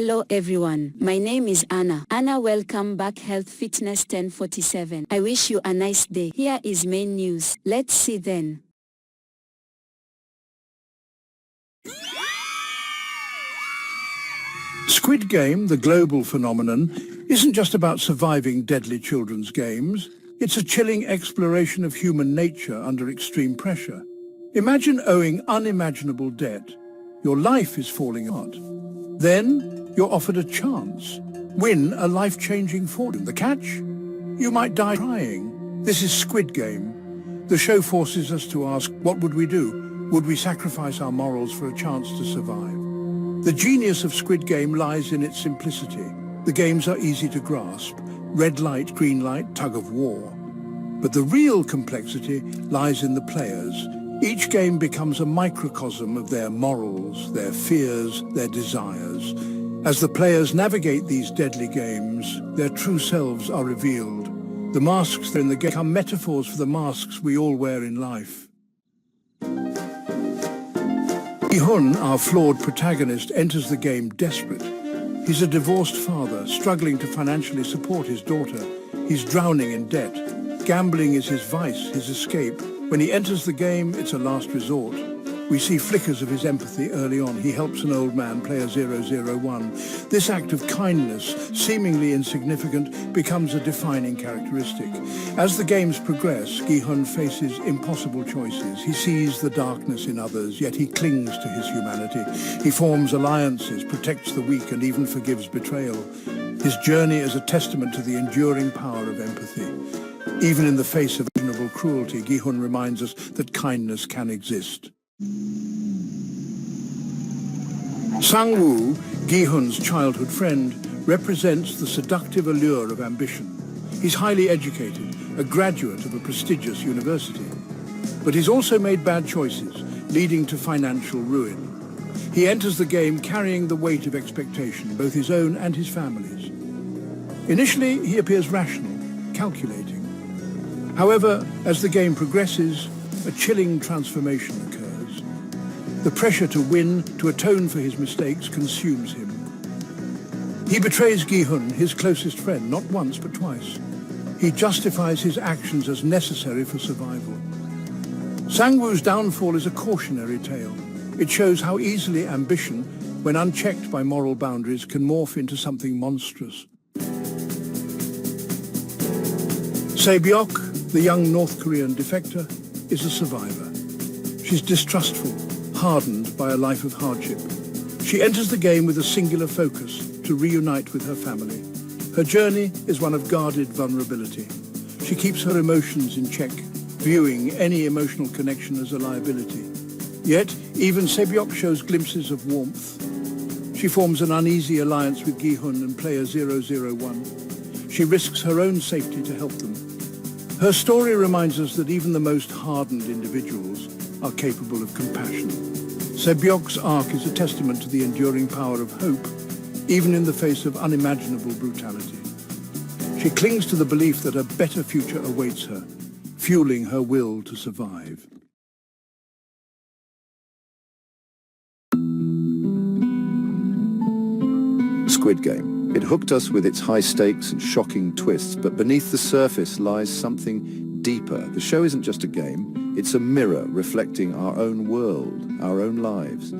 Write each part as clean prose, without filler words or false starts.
Hello everyone, my name is Anna. Anna, welcome back Health Fitness 1047. I wish you a nice day. Here is main news. Let's see then. Squid Game, the global phenomenon, isn't just about surviving deadly children's games. It's a chilling exploration of human nature under extreme pressure. Imagine owing unimaginable debt. Your life is falling apart. Then you're offered a chance. Win a life-changing fortune. The catch? You might die trying. This is Squid Game. The show forces us to ask, what would we do? Would we sacrifice our morals for a chance to survive? The genius of Squid Game lies in its simplicity. The games are easy to grasp. Red light, green light, tug of war. But the real complexity lies in the players. Each game becomes a microcosm of their morals, their fears, their desires. As the players navigate these deadly games, their true selves are revealed. The masks in the game become metaphors for the masks we all wear in life. Gi-hun, our flawed protagonist, enters the game desperate. He's a divorced father, struggling to financially support his daughter. He's drowning in debt. Gambling is his vice, his escape. When he enters the game, it's a last resort. We see flickers of his empathy early on. He helps an old man, player 001. This act of kindness, seemingly insignificant, becomes a defining characteristic. As the games progress, Gi-hun faces impossible choices. He sees the darkness in others, yet he clings to his humanity. He forms alliances, protects the weak, and even forgives betrayal. His journey is a testament to the enduring power of empathy. Even in the face of imaginable cruelty, Gi-hun reminds us that kindness can exist. Sang-woo, Gi-hun's childhood friend, represents the seductive allure of ambition. He's highly educated, a graduate of a prestigious university. But he's also made bad choices, leading to financial ruin. He enters the game carrying the weight of expectation, both his own and his family's. Initially, he appears rational, calculating. However, as the game progresses, a chilling transformation occurs. The pressure to win, to atone for his mistakes, consumes him. He betrays Gi-hun, his closest friend, not once but twice. He justifies his actions as necessary for survival. Sang-woo's downfall is a cautionary tale. It shows how easily ambition, when unchecked by moral boundaries, can morph into something monstrous. Se-byok, the young North Korean defector, is a survivor. She's distrustful, hardened by a life of hardship. She enters the game with a singular focus, to reunite with her family. Her journey is one of guarded vulnerability. She keeps her emotions in check, viewing any emotional connection as a liability. Yet, even Se-byok shows glimpses of warmth. She forms an uneasy alliance with Gi-hun and player 001. She risks her own safety to help them. Her story reminds us that even the most hardened individuals are capable of compassion. Se-byok's arc is a testament to the enduring power of hope, even in the face of unimaginable brutality. She clings to the belief that a better future awaits her, fueling her will to survive. Squid Game. It hooked us with its high stakes and shocking twists, but beneath the surface lies something deeper. The show isn't just a game, it's a mirror reflecting our own world, our own lives.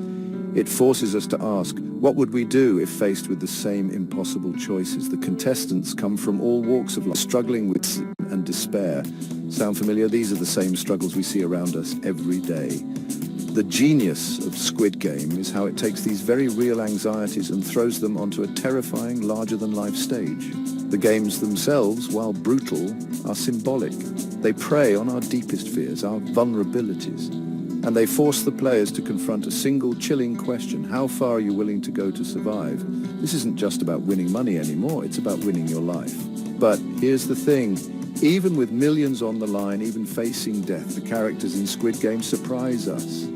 It forces us to ask, what would we do if faced with the same impossible choices? The contestants come from all walks of life, struggling with sin and despair. Sound familiar? These are the same struggles we see around us every day. The genius of Squid Game is how it takes these very real anxieties and throws them onto a terrifying, larger-than-life stage. The games themselves, while brutal, are symbolic. They prey on our deepest fears, our vulnerabilities. And they force the players to confront a single chilling question: how far are you willing to go to survive? This isn't just about winning money anymore, it's about winning your life. But here's the thing. Even with millions on the line, even facing death, the characters in Squid Game surprise us.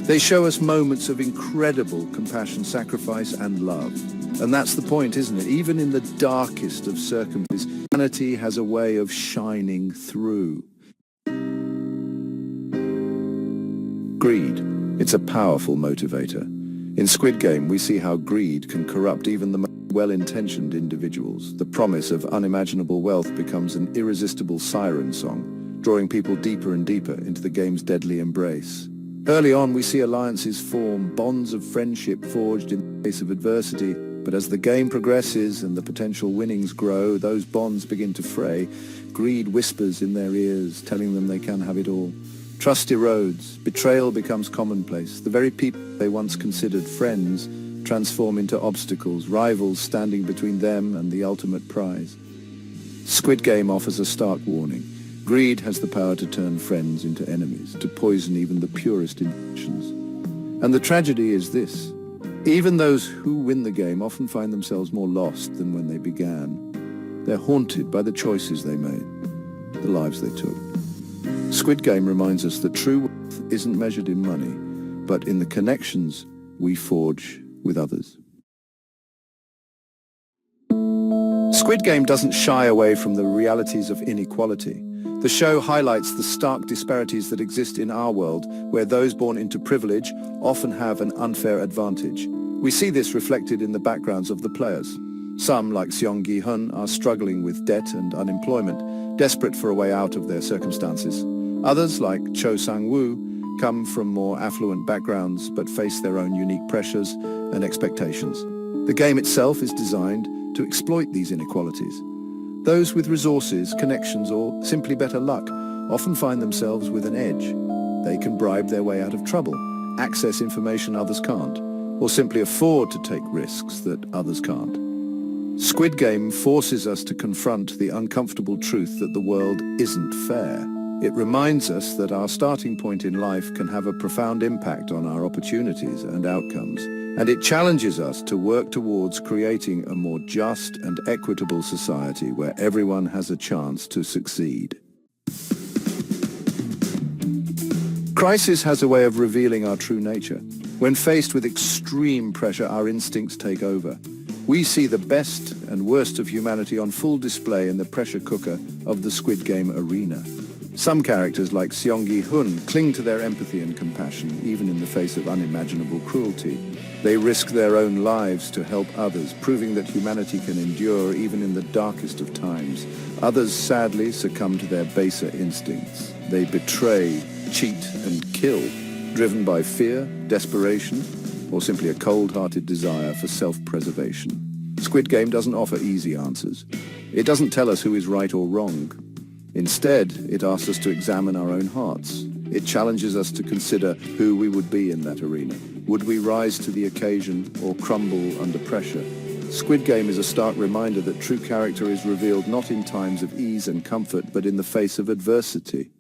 They show us moments of incredible compassion, sacrifice, and love. And that's the point, isn't it? Even in the darkest of circumstances, humanity has a way of shining through. Greed. It's a powerful motivator. In Squid Game, we see how greed can corrupt even the most well-intentioned individuals. The promise of unimaginable wealth becomes an irresistible siren song, drawing people deeper and deeper into the game's deadly embrace. Early on, we see alliances form, bonds of friendship forged in the face of adversity. But as the game progresses and the potential winnings grow, those bonds begin to fray. Greed whispers in their ears, telling them they can have it all. Trust erodes. Betrayal becomes commonplace. The very people they once considered friends transform into obstacles, rivals standing between them and the ultimate prize. Squid Game offers a stark warning. Greed has the power to turn friends into enemies, to poison even the purest intentions. And the tragedy is this. Even those who win the game often find themselves more lost than when they began. They're haunted by the choices they made, the lives they took. Squid Game reminds us that true wealth isn't measured in money, but in the connections we forge with others. Squid Game doesn't shy away from the realities of inequality. The show highlights the stark disparities that exist in our world, where those born into privilege often have an unfair advantage. We see this reflected in the backgrounds of the players. Some, like Seong Gi-hun, are struggling with debt and unemployment, desperate for a way out of their circumstances. Others, like Cho Sang-woo, come from more affluent backgrounds but face their own unique pressures and expectations. The game itself is designed to exploit these inequalities. Those with resources, connections, or simply better luck often find themselves with an edge. They can bribe their way out of trouble, access information others can't, or simply afford to take risks that others can't. Squid Game forces us to confront the uncomfortable truth that the world isn't fair. It reminds us that our starting point in life can have a profound impact on our opportunities and outcomes. And it challenges us to work towards creating a more just and equitable society where everyone has a chance to succeed. Crisis has a way of revealing our true nature. When faced with extreme pressure, our instincts take over. We see the best and worst of humanity on full display in the pressure cooker of the Squid Game arena. Some characters, like Seong Gi-hun, cling to their empathy and compassion, even in the face of unimaginable cruelty. They risk their own lives to help others, proving that humanity can endure even in the darkest of times. Others, sadly, succumb to their baser instincts. They betray, cheat, and kill, driven by fear, desperation, or simply a cold-hearted desire for self-preservation. Squid Game doesn't offer easy answers. It doesn't tell us who is right or wrong. Instead, it asks us to examine our own hearts. It challenges us to consider who we would be in that arena. Would we rise to the occasion or crumble under pressure? Squid Game is a stark reminder that true character is revealed not in times of ease and comfort, but in the face of adversity.